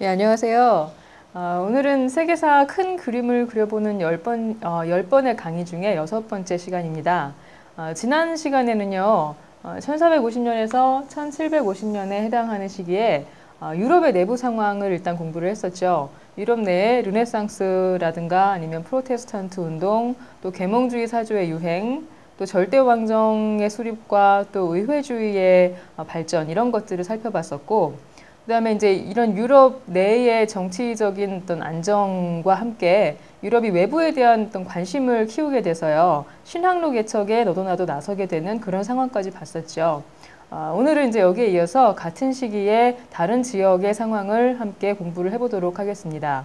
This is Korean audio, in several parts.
네, 안녕하세요. 오늘은 세계사 큰 그림을 그려보는 10번의 강의 중에 6번째 시간입니다. 지난 시간에는요, 1450년에서 1750년에 해당하는 시기에 유럽의 내부 상황을 일단 공부를 했었죠. 유럽 내에 르네상스라든가 아니면 프로테스탄트 운동, 또 계몽주의 사조의 유행, 또 절대왕정의 수립과 또 의회주의의 발전 이런 것들을 살펴봤었고, 그다음에 이제 이런 유럽 내의 정치적인 어떤 안정과 함께 유럽이 외부에 대한 어떤 관심을 키우게 돼서요, 신항로 개척에 너도 나도 나서게 되는 그런 상황까지 봤었죠. 오늘은 이제 여기에 이어서 같은 시기에 다른 지역의 상황을 함께 공부를 해보도록 하겠습니다.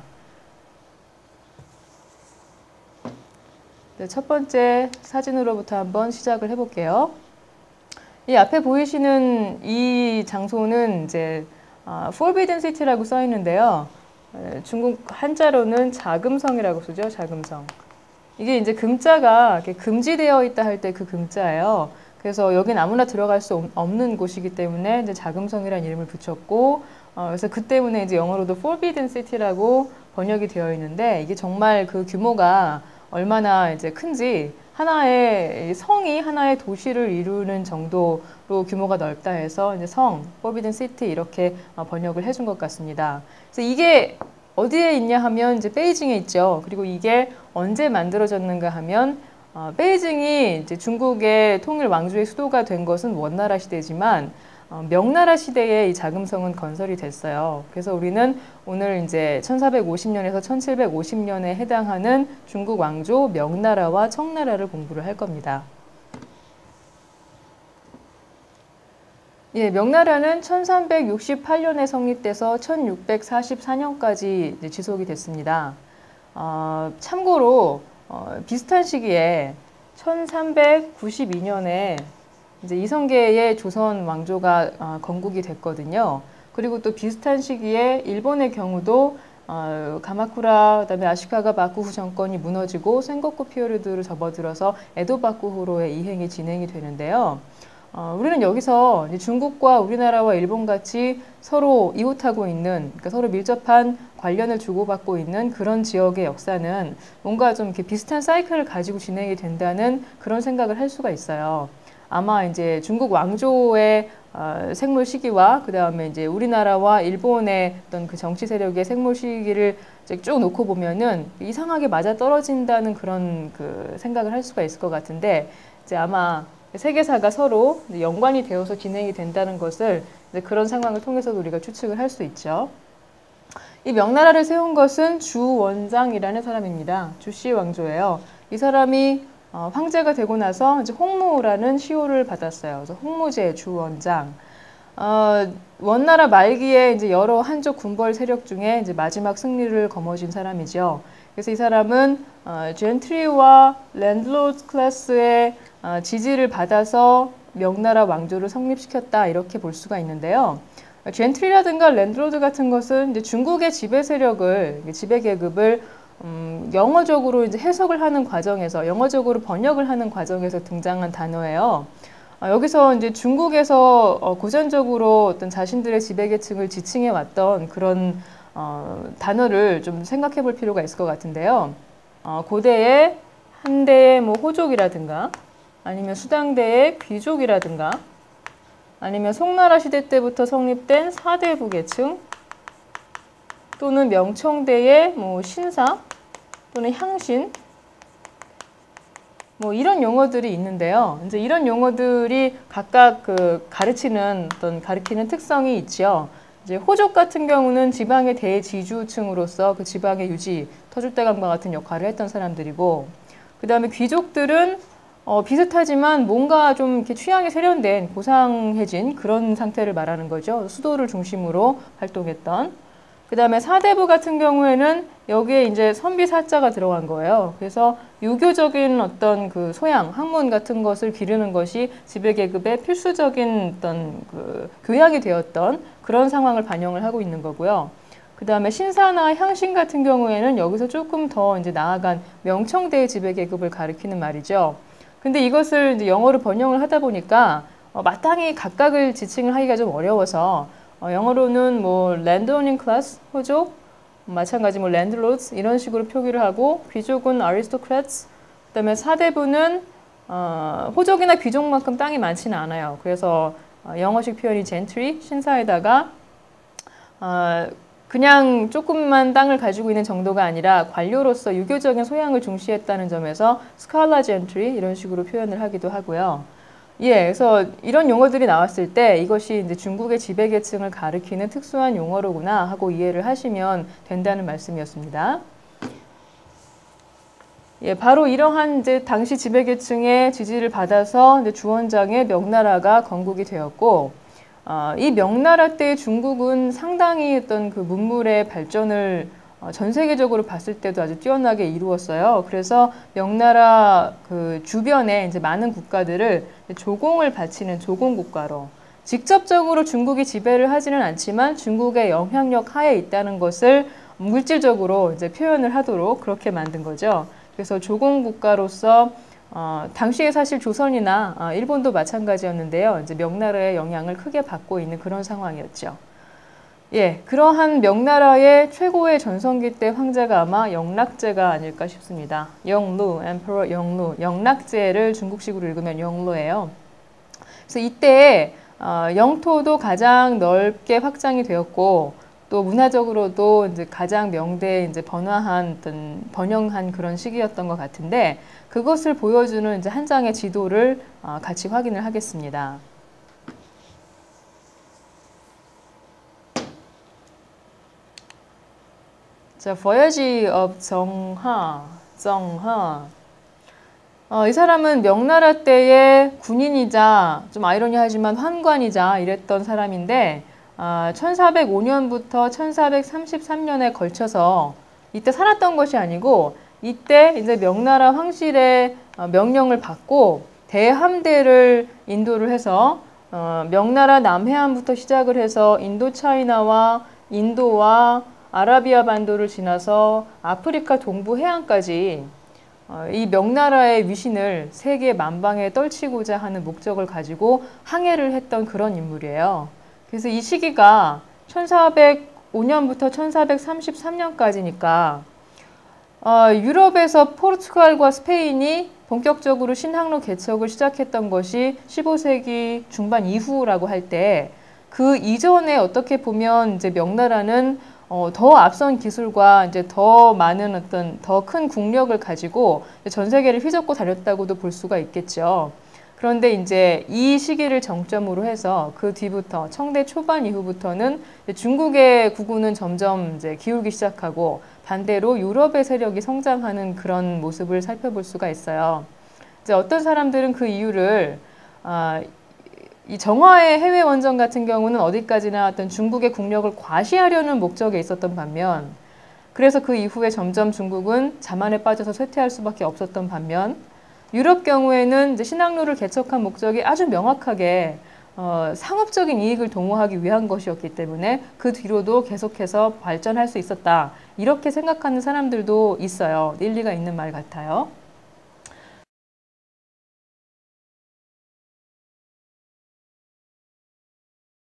네, 첫 번째 사진으로부터 한번 시작을 해볼게요. 이 앞에 보이시는 이 장소는 이제 Forbidden City라고 써 있는데요. 중국 한자로는 자금성이라고 쓰죠. 자금성. 이게 이제 금자가 금지되어 있다 할 때 그 금자예요. 그래서 여긴 아무나 들어갈 수 없는 곳이기 때문에 이제 자금성이라는 이름을 붙였고, 그래서 그 때문에 이제 영어로도 Forbidden City라고 번역이 되어 있는데, 이게 정말 그 규모가 얼마나 이제 큰지, 하나의 성이 하나의 도시를 이루는 정도로 규모가 넓다 해서 이제 성, Forbidden City 이렇게 번역을 해준 것 같습니다. 그래서 이게 어디에 있냐 하면 이제 베이징에 있죠. 그리고 이게 언제 만들어졌는가 하면 베이징이 이제 중국의 통일 왕조의 수도가 된 것은 원나라 시대지만 명나라 시대에 이 자금성은 건설이 됐어요. 그래서 우리는 오늘 이제 1450년에서 1750년에 해당하는 중국 왕조 명나라와 청나라를 공부를 할 겁니다. 예, 명나라는 1368년에 성립돼서 1644년까지 지속이 됐습니다. 참고로 비슷한 시기에 1392년에 이제 이성계의 조선 왕조가 건국이 됐거든요. 그리고 또 비슷한 시기에 일본의 경우도 가마쿠라, 그다음에 아시카가 바쿠후 정권이 무너지고 센고쿠 피요르드를 접어들어서 에도 바쿠후로의 이행이 진행이 되는데요. 우리는 여기서 이제 중국과 우리나라와 일본 같이 서로 이웃하고 있는, 그러니까 서로 밀접한 관련을 주고받고 있는 그런 지역의 역사는 뭔가 좀 이렇게 비슷한 사이클을 가지고 진행이 된다는 그런 생각을 할 수가 있어요. 아마 이제 중국 왕조의 생물 시기와 그 다음에 이제 우리나라와 일본의 어떤 그 정치 세력의 생물 시기를 쭉 놓고 보면은 이상하게 맞아 떨어진다는 그런 그 생각을 할 수가 있을 것 같은데, 이제 아마 세계사가 서로 연관이 되어서 진행이 된다는 것을 이제 그런 상황을 통해서도 우리가 추측을 할 수 있죠. 이 명나라를 세운 것은 주원장이라는 사람입니다. 주씨 왕조예요. 이 사람이 황제가 되고 나서 이제 홍무라는 시호를 받았어요. 그래서 홍무제 주원장. 원나라 말기에 이제 여러 한족 군벌 세력 중에 이제 마지막 승리를 거머쥔 사람이죠. 그래서 이 사람은 젠트리와 랜드로드 클래스의 지지를 받아서 명나라 왕조를 성립시켰다 이렇게 볼 수가 있는데요. 젠트리라든가 랜드로드 같은 것은 이제 중국의 지배 세력을, 지배 계급을 영어적으로 이제 해석을 하는 과정에서, 영어적으로 번역을 하는 과정에서 등장한 단어예요. 여기서 이제 중국에서 고전적으로 어떤 자신들의 지배계층을 지칭해 왔던 그런 단어를 좀 생각해 볼 필요가 있을 것 같은데요. 고대의 한대의 뭐 호족이라든가 아니면 수당대의 귀족이라든가 아니면 송나라 시대 때부터 성립된 사대부 계층 또는 명청대의 뭐 신사 또는 향신 뭐 이런 용어들이 있는데요. 이제 이런 용어들이 각각 그 가르치는 특성이 있죠. 이제 호족 같은 경우는 지방의 대지주층으로서 그 지방의 유지, 터줏대감과 같은 역할을 했던 사람들이고, 그 다음에 귀족들은 비슷하지만 뭔가 좀 이렇게 취향이 세련된 고상해진 그런 상태를 말하는 거죠. 수도를 중심으로 활동했던. 그 다음에 사대부 같은 경우에는 여기에 이제 선비 사자가 들어간 거예요. 그래서 유교적인 어떤 그 소양, 학문 같은 것을 기르는 것이 지배계급의 필수적인 어떤 그 교양이 되었던 그런 상황을 반영을 하고 있는 거고요. 그 다음에 신사나 향신 같은 경우에는 여기서 조금 더 이제 나아간 명청대의 지배계급을 가리키는 말이죠. 근데 이것을 이제 영어로 번역을 하다 보니까 마땅히 각각을 지칭을 하기가 좀 어려워서 영어로는 뭐 landowning class, 호족, 마찬가지 뭐 landlords 이런 식으로 표기를 하고 귀족은 aristocrats, 그다음에 사대부는 호족이나 귀족만큼 땅이 많지는 않아요. 그래서 영어식 표현이 gentry, 신사에다가 그냥 조금만 땅을 가지고 있는 정도가 아니라 관료로서 유교적인 소양을 중시했다는 점에서 스칼라 젠트리 이런 식으로 표현을 하기도 하고요. 예, 그래서 이런 용어들이 나왔을 때 이것이 이제 중국의 지배계층을 가리키는 특수한 용어로구나 하고 이해를 하시면 된다는 말씀이었습니다. 예, 바로 이러한 이제 당시 지배계층의 지지를 받아서 이제 주원장의 명나라가 건국이 되었고, 이 명나라 때 중국은 상당히 어떤 그 문물의 발전을 전 세계적으로 봤을 때도 아주 뛰어나게 이루었어요. 그래서 명나라 그 주변에 이제 많은 국가들을 조공을 바치는 조공국가로 직접적으로 중국이 지배를 하지는 않지만 중국의 영향력 하에 있다는 것을 물질적으로 이제 표현을 하도록 그렇게 만든 거죠. 그래서 조공국가로서 당시에 사실 조선이나 일본도 마찬가지였는데요. 이제 명나라의 영향을 크게 받고 있는 그런 상황이었죠. 예, 그러한 명나라의 최고의 전성기 때 황제가 아마 영락제가 아닐까 싶습니다. 영루, Emperor 영루, 영락제를 중국식으로 읽으면 영루예요. 그래서 이때 영토도 가장 넓게 확장이 되었고 또 문화적으로도 이제 가장 명대에 이제 번영한 그런 시기였던 것 같은데 그것을 보여주는 이제 한 장의 지도를 같이 확인을 하겠습니다. 자, Voyage of 정하. 이 사람은 명나라 때의 군인이자 좀 아이러니하지만 환관이자 이랬던 사람인데 1405년부터 1433년에 걸쳐서 이때 살았던 것이 아니고 이때 이제 명나라 황실의 명령을 받고 대함대를 인도를 해서 명나라 남해안부터 시작을 해서 인도차이나와 인도와 아라비아 반도를 지나서 아프리카 동부 해안까지 이 명나라의 위신을 세계 만방에 떨치고자 하는 목적을 가지고 항해를 했던 그런 인물이에요. 그래서 이 시기가 1405년부터 1433년까지니까 유럽에서 포르투갈과 스페인이 본격적으로 신항로 개척을 시작했던 것이 15세기 중반 이후라고 할 때 그 이전에 어떻게 보면 이제 명나라는 더 앞선 기술과 이제 더 많은 어떤 더 큰 국력을 가지고 전 세계를 휘젓고 다녔다고도 볼 수가 있겠죠. 그런데 이제 이 시기를 정점으로 해서 그 뒤부터 청대 초반 이후부터는 중국의 국우는 점점 이제 기울기 시작하고 반대로 유럽의 세력이 성장하는 그런 모습을 살펴볼 수가 있어요. 이제 어떤 사람들은 그 이유를 이 정화의 해외 원정 같은 경우는 어디까지나 어떤 중국의 국력을 과시하려는 목적에 있었던 반면 그래서 그 이후에 점점 중국은 자만에 빠져서 쇠퇴할 수밖에 없었던 반면 유럽 경우에는 이제 신항로를 개척한 목적이 아주 명확하게 상업적인 이익을 도모하기 위한 것이었기 때문에 그 뒤로도 계속해서 발전할 수 있었다. 이렇게 생각하는 사람들도 있어요. 일리가 있는 말 같아요.